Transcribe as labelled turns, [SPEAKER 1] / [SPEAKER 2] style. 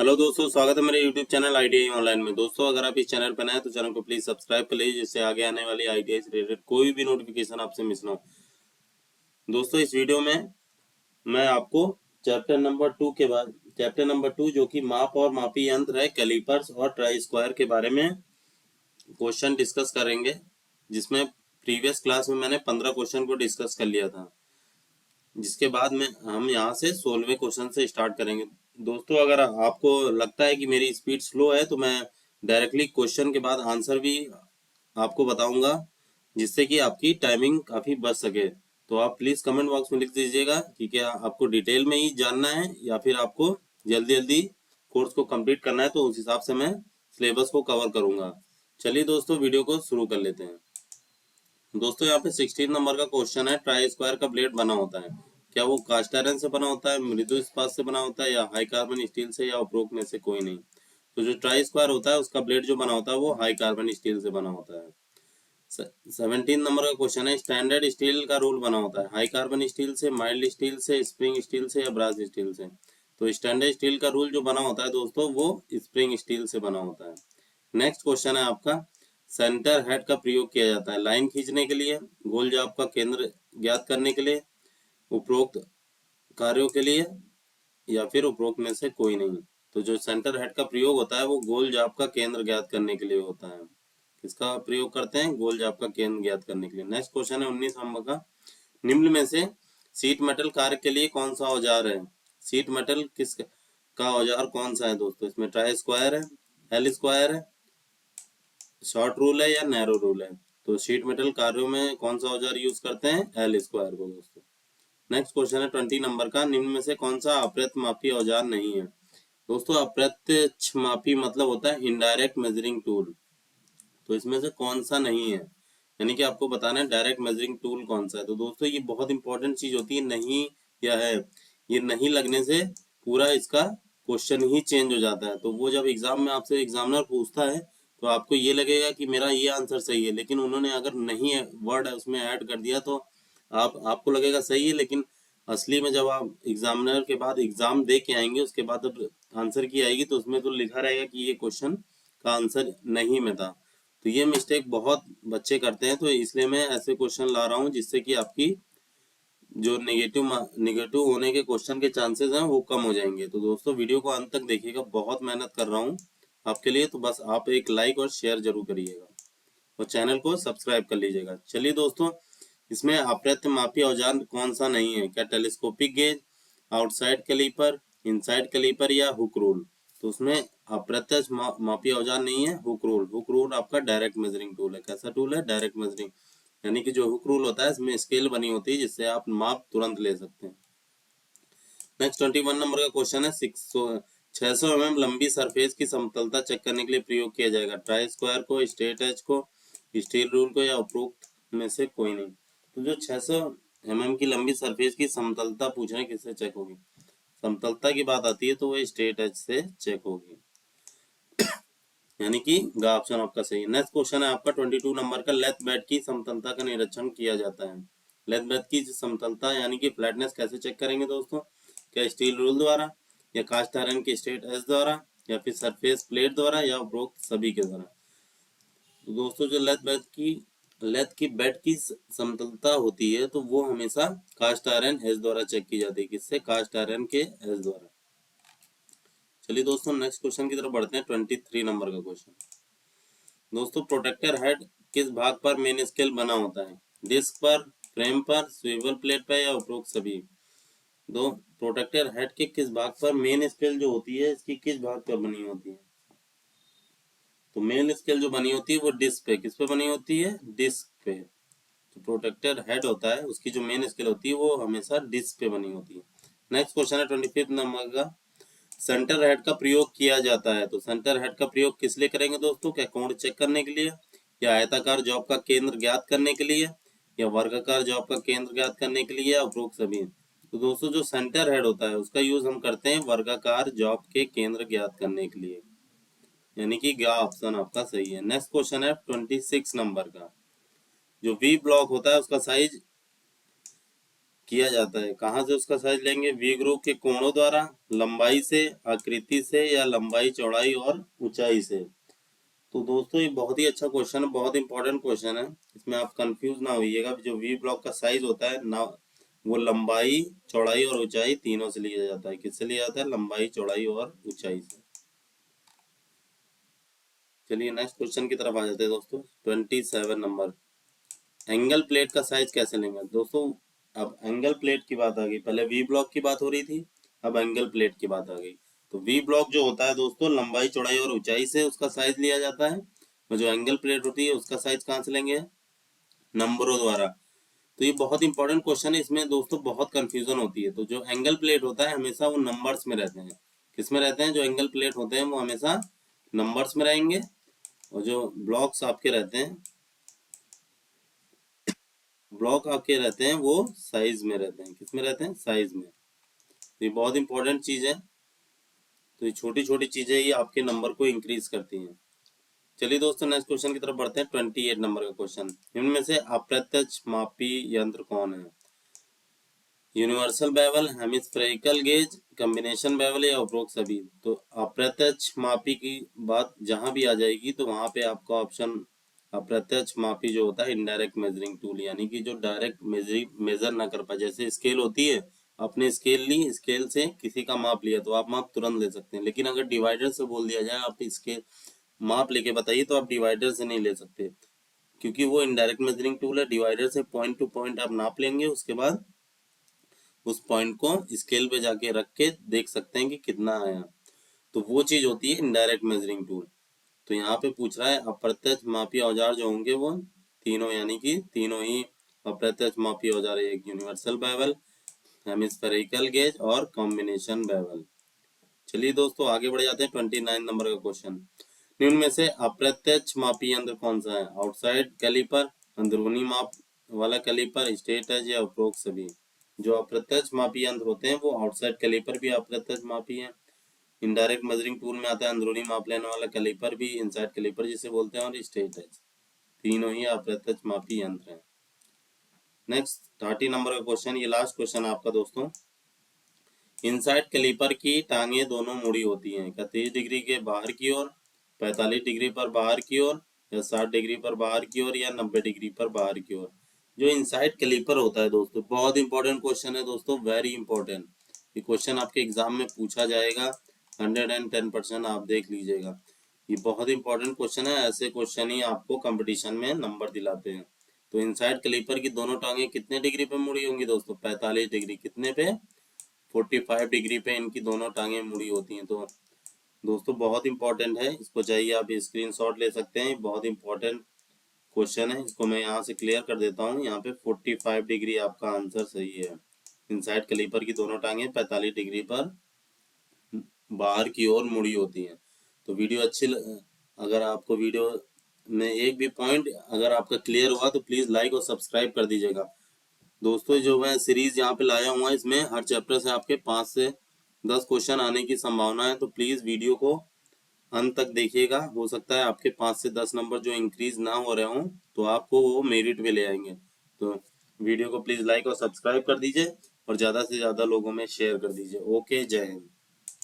[SPEAKER 1] Hello दोस्तों, स्वागत है मेरे यूट्यूब चैनल आईटीआई ऑनलाइन में। दोस्तों, अगर आप इस चैनल पर नए हैं तो चैनल को प्लीज सब्सक्राइब कर लीजिए, जिससे आगे आने वाली आईटीआई से रिलेटेड कोई भी नोटिफिकेशन आपसे मिस ना हो। दोस्तों, इस वीडियो में मैं आपको चैप्टर नंबर 2 जो कि माप और मापी यंत्र है, कैलिपर्स और ट्राई स्क्वायर के बारे में क्वेश्चन डिस्कस करेंगे, जिसमें प्रीवियस क्लास में मैंने 15 क्वेश्चन को डिस्कस कर लिया था, जिसके बाद में हम यहाँ से 16वें क्वेश्चन से स्टार्ट करेंगे। दोस्तों, अगर आपको लगता है कि मेरी स्पीड स्लो है तो मैं डायरेक्टली क्वेश्चन के बाद आंसर भी आपको बताऊंगा, जिससे कि आपकी टाइमिंग काफ़ी बच सके। तो आप प्लीज़ कमेंट बॉक्स में लिख दीजिएगा कि क्या आपको डिटेल में ही जानना है या फिर आपको जल्दी जल्दी कोर्स को कंप्लीट करना है, तो उस हिसाब से मैं सिलेबस को कवर करूंगा। चलिए दोस्तों, वीडियो को शुरू कर लेते हैं। दोस्तों, यहाँ पे 16 नंबर का क्वेश्चन है, ट्राई स्क्वायर का ब्लेड बना होता है, क्या वो कास्ट आयरन से बना होता है, मृदु इस्पात से बना होता है, या हाई कार्बन स्टील से, या उपरोक्त में से कोई नहीं। तो जो ट्राई स्क्वायर होता है उसका ब्लेड जो बना होता है वो हाई कार्बन स्टील से बना होता है। 17 नंबर का क्वेश्चन है, स्टैंडर्ड स्टील का रूल बना होता है हाई कार्बन स्टील से, माइल्ड स्टील से, स्प्रिंग स्टील से, या ब्रास स्टील से। तो स्टैंडर्ड स्टील का रूल जो बना होता है दोस्तों, वो स्प्रिंग स्टील से बना होता है। नेक्स्ट क्वेश्चन है आपका, सेंटर हेड का प्रयोग किया जाता है लाइन खींचने के लिए, गोल जाप का केंद्र ज्ञात करने के लिए, उपरोक्त कार्यों के लिए, या फिर उपरोक्त में से कोई नहीं। तो जो सेंटर हेड का प्रयोग होता है वो गोल जाप का केंद्र ज्ञात करने के लिए होता है। किसका प्रयोग करते हैं? गोल जाप का केंद्र ज्ञात करने के लिए। नेक्स्ट क्वेश्चन है 19 नंबर का, निम्न में से सीट मेटल कार्य के लिए कौन सा औजार है? सीट मेटल किस का औजार कौन सा है दोस्तों? इसमें ट्राई स्क्वायर है, एल स्क्वायर है, शॉर्ट रूल है, या नैरो रूल है? तो शीट मेटल कार्यों में कौन सा औजार यूज करते हैं? एल स्क्वायर को दोस्तों। नेक्स्ट क्वेश्चन है 20 नंबर का, निम्न में से कौन सा अप्रत्यक्ष मापी औजार नहीं है? दोस्तों, अप्रत्यक्ष मापी मतलब होता है इनडायरेक्ट मेजरिंग टूल। तो इसमें से कौन सा नहीं है, यानी कि आपको बताना है डायरेक्ट मेजरिंग टूल कौन सा है। तो दोस्तों, ये बहुत इंपॉर्टेंट चीज होती है, नहीं या है, ये नहीं लगने से पूरा इसका क्वेश्चन ही चेंज हो जाता है। तो वो जब एग्जाम में आपसे एग्जामिनर पूछता है तो आपको ये लगेगा कि मेरा ये आंसर सही है, लेकिन उन्होंने अगर नहीं वर्ड उसमें ऐड कर दिया तो आपको लगेगा सही है, लेकिन असली में जब आप एग्जामिनर के बाद एग्जाम दे के आएंगे उसके बाद जब आंसर की आएगी तो उसमें तो लिखा रहेगा कि ये क्वेश्चन का आंसर नहीं में था। तो ये मिस्टेक बहुत बच्चे करते हैं, तो इसलिए मैं ऐसे क्वेश्चन ला रहा हूँ जिससे कि आपकी जो नेगेटिव होने के क्वेश्चन के चांसेस हैं वो कम हो जाएंगे। तो दोस्तों, वीडियो को अंत तक देखिएगा, बहुत मेहनत कर रहा हूँ आपके लिए, तो बस आप एक लाइक और शेयर जरूर करिएगा और चैनल को सब्सक्राइब कर लीजिएगा। चलिए दोस्तों, इसमें अप्रत्यक्ष मापी औजार कौन सा नहीं है? क्या telescopic gauge, outside calliper, inside calliper, या हुक रूल? तो उसमें अप्रत्यक्ष मापी औजार नहीं है, हुक रूल। हुक रूल आपका डायरेक्ट मेजरिंग टूल है। कैसा टूल है? डायरेक्ट मेजरिंग, यानी कि जो हुक रूल होता है इसमें स्केल बनी होती है जिससे आप माप तुरंत ले सकते हैं। नेक्स्ट 21 नंबर का क्वेश्चन है, 600 mm लंबी सरफेस की समतलता चेक करने के लिए प्रयोग किया जाएगा ट्राई स्क्वायर को, स्ट्रेट एज को, स्टील रूल को, या उपरोक्त में से कोई नहीं। तो जो 600 mm की लंबी सरफेस की समतलता पूछ रहे हैं, किससे चेक होगी? समतलता की बात आती है तो वो स्ट्रेट एज से चेक होगी, यानी कि गा ऑप्शन आपका सही है। नेक्स्ट क्वेश्चन है आपका 22 नंबर का, लेथ बेड की समतलता का निरीक्षण किया जाता है। लेथ बेड की समतलता यानी कि फ्लैटनेस कैसे चेक करेंगे दोस्तों? क्या स्टील रूल द्वारा, या कास्ट आयरन के स्ट्रेट एज द्वारा, या फिर सरफेस प्लेट द्वारा, या उपरोक्त सभी के द्वारा? तो दोस्तों, जो लेथ की बेड की समतलता होती है तो वो हमेशा कास्ट आयरन एज द्वारा चेक की जाती है। किससे? कास्ट आयरन के एज द्वारा। चलिए दोस्तों, नेक्स्ट क्वेश्चन की तरफ बढ़ते हैं। 23 नंबर का क्वेश्चन, दोस्तों, प्रोटेक्टर हेड किस भाग पर मेन स्केल बना होता है? डिस्क पर, फ्रेम पर, स्विवल प्लेट पर, या उपरोक्त सभी? दो, प्रोटेक्टर हेड के किस भाग पर मेन स्केल जो होती है इसकी किस भाग पर बनी होती है? तो मेन स्केल जो बनी होती है वो डिस्क पे। किस पे बनी होती है? डिस्क पे। जो प्रोटेक्टर हेड होता है उसकी जो मेन स्केल होती है वो हमेशा डिस्क पे बनी होती है। नेक्स्ट क्वेश्चन है 25 नंबर का, सेंटर हेड का प्रयोग किया जाता है। तो सेंटर हेड का प्रयोग किस लिए करेंगे दोस्तों? क्या कोण चेक करने के लिए, या आयताकार जॉब का केंद्र ज्ञात करने के लिए, या वर्गाकार जॉब का केंद्र ज्ञात करने के लिए, या उपरोक्त सभी? तो दोस्तों, जो सेंटर हेड होता है उसका यूज हम करते हैं वर्गाकार जॉब के केंद्र ज्ञात करने के लिए, यानी कि ग ऑप्शन आपका सही है। नेक्स्ट क्वेश्चन है 26 नंबर का, जो वी ब्लॉक होता है उसका साइज किया जाता है। कहाँ से उसका साइज लेंगे? वी ग्रुप के कोणों द्वारा, लंबाई से, आकृति से, या लंबाई, चौड़ाई और ऊंचाई से। तो दोस्तों ये बहुत ही अच्छा क्वेश्चन है, बहुत इंपॉर्टेंट क्वेश्चन है। इसमें आप कंफ्यूज ना होइएगा। जो वी ब्लॉक का साइज होता है ना, वो लंबाई, चौड़ाई और ऊंचाई तीनों से लिया जाता है। किससे लिया जाता है? लंबाई, चौड़ाई और ऊंचाई से। चलिए नेक्स्ट क्वेश्चन की तरफ आ जाते हैं दोस्तों। 27 नंबर, एंगल प्लेट का साइज कैसे लेंगे? दोस्तों अब एंगल प्लेट की बात आ गई, पहले वी ब्लॉक की बात हो रही थी, अब एंगल प्लेट की बात आ गई। तो वी ब्लॉक जो होता है दोस्तों, लंबाई, चौड़ाई और ऊंचाई से उसका साइज लिया जाता है, और जो एंगल प्लेट होती है उसका साइज कहाँ से लेंगे? नंबरों द्वारा। तो ये बहुत इंपॉर्टेंट क्वेश्चन है, इसमें दोस्तों बहुत कंफ्यूजन होती है। तो जो एंगल प्लेट होता है हमेशा वो नंबर्स में रहते हैं। किस में रहते हैं? जो एंगल प्लेट होते हैं वो हमेशा नंबर्स में रहेंगे, और जो ब्लॉक्स आपके रहते हैं, ब्लॉक आपके रहते हैं वो साइज में रहते हैं। किस में रहते हैं? साइज में। तो ये बहुत इंपॉर्टेंट चीज है। तो ये छोटी छोटी चीजें ही आपके नंबर को इंक्रीज करती हैं। चलिए दोस्तों नेक्स्ट क्वेश्चन की तरफ बढ़ते हैं। 28 नंबर का क्वेश्चन, इनमें से अप्रत्यक्ष मापी यंत्र कौन है? Universal bevel, hemispherical gauge, combination bevel या उपरोक्त सभी। तो अप्रत्यक्ष मापी की बात जहां भी आ जाएगी तो वहां पे आपका ऑप्शन अप्रत्यक्ष मापी जो होता है इनडायरेक्ट मेजरिंग टूल, यानी कि जो डायरेक्ट मेजर ना कर पाए। जैसे स्केल होती है, आपने स्केल ली, स्केल से किसी का माप लिया तो आप माप तुरंत ले सकते हैं। लेकिन अगर डिवाइडर से बोल दिया जाए आप स्केल माप लेके बताइए, तो आप डिवाइडर से नहीं ले सकते, क्योंकि वो इनडायरेक्ट मेजरिंग टूल है। डिवाइडर से पॉइंट टू पॉइंट आप नाप लेंगे, उसके बाद उस पॉइंट को स्केल पे जाके रख के देख सकते हैं कि कितना आया। तो वो चीज होती है इनडायरेक्ट मेजरिंग टूल। तो यहाँ पे पूछ रहा है अप्रत्यक्ष मापी औजार जो होंगे वो तीनों, यानी कि तीनों ही अप्रत्यक्ष मापी औजार, एक यूनिवर्सल बेवल, हेमिस्फेरिकल गेज और कॉम्बिनेशन बेवल। चलिए दोस्तों आगे बढ़ जाते हैं। 29 नंबर का क्वेश्चन, निम्न में से अप्रत्यक्ष मापी यंत्र कौन सा है? आउटसाइड कैलिपर, अंदरूनी माप वाला कैलिपर, स्ट्रेट एज या उपरोक्त सभी। जो अप्रत्यक्ष मापी यंत्र होते हैं वो आउटसाइड कैलिपर भी अप्रत्यक्ष मापी है, इनडायरेक्ट मेजरिंग टूल में आता है अंदरूनी माप लेने वाला कैलिपर भी, इनसाइड कैलिपर जिसे बोलते हैं, और स्ट्रेट एज, तीनों ही अप्रत्यक्ष मापी यंत्र हैं। नेक्स्ट 30 नंबर का क्वेश्चन, ये लास्ट क्वेश्चन आपका दोस्तों। इनसाइड कैलिपर की टांगे दोनों मुड़ी होती हैं, 31 डिग्री के बाहर की ओर, 45 डिग्री पर बाहर की ओर, या 60 डिग्री पर बाहर की ओर, या 90 डिग्री पर बाहर की ओर। जो इनसाइड कैलिपर होता है दोस्तों, बहुत इंपॉर्टेंट क्वेश्चन है दोस्तों, वेरी इंपॉर्टेंट। ये क्वेश्चन आपके एग्जाम में पूछा जाएगा, 110% आप देख लीजिएगा। ये बहुत इंपॉर्टेंट क्वेश्चन है, ऐसे क्वेश्चन ही आपको कंपटीशन में नंबर दिलाते हैं। तो इनसाइड कैलिपर की दोनों टांगे कितने डिग्री पे मुड़ी होंगी दोस्तों? 45 डिग्री। कितने पे? 45 डिग्री पे इनकी दोनों टांगे मुड़ी होती हैं। तो दोस्तों बहुत इंपॉर्टेंट है, इसको चाहिए आप स्क्रीनशॉट ले सकते हैं, बहुत इंपॉर्टेंट क्वेश्चन है। इसको मैं यहाँ से क्लियर कर देता हूँ। यहाँ पे 45 डिग्री आपका आंसर सही है। इनसाइड कैलिपर की दोनों टांगे 45 डिग्री पर बाहर की ओर मुड़ी होती हैं। तो वीडियो अगर आपको वीडियो में एक भी पॉइंट अगर आपका क्लियर हुआ तो प्लीज लाइक और सब्सक्राइब कर दीजिएगा दोस्तों। जो मैं सीरीज यहाँ पे लाया हुआ है, इसमें हर चैप्टर से आपके 5 से 10 क्वेश्चन आने की संभावना है। तो प्लीज वीडियो को अंत तक देखिएगा, हो सकता है आपके 5 से 10 नंबर जो इंक्रीज ना हो रहे हों तो आपको वो मेरिट पे ले आएंगे। तो वीडियो को प्लीज लाइक और सब्सक्राइब कर दीजिए, और ज्यादा से ज्यादा लोगों में शेयर कर दीजिए। ओके, जय हिंद।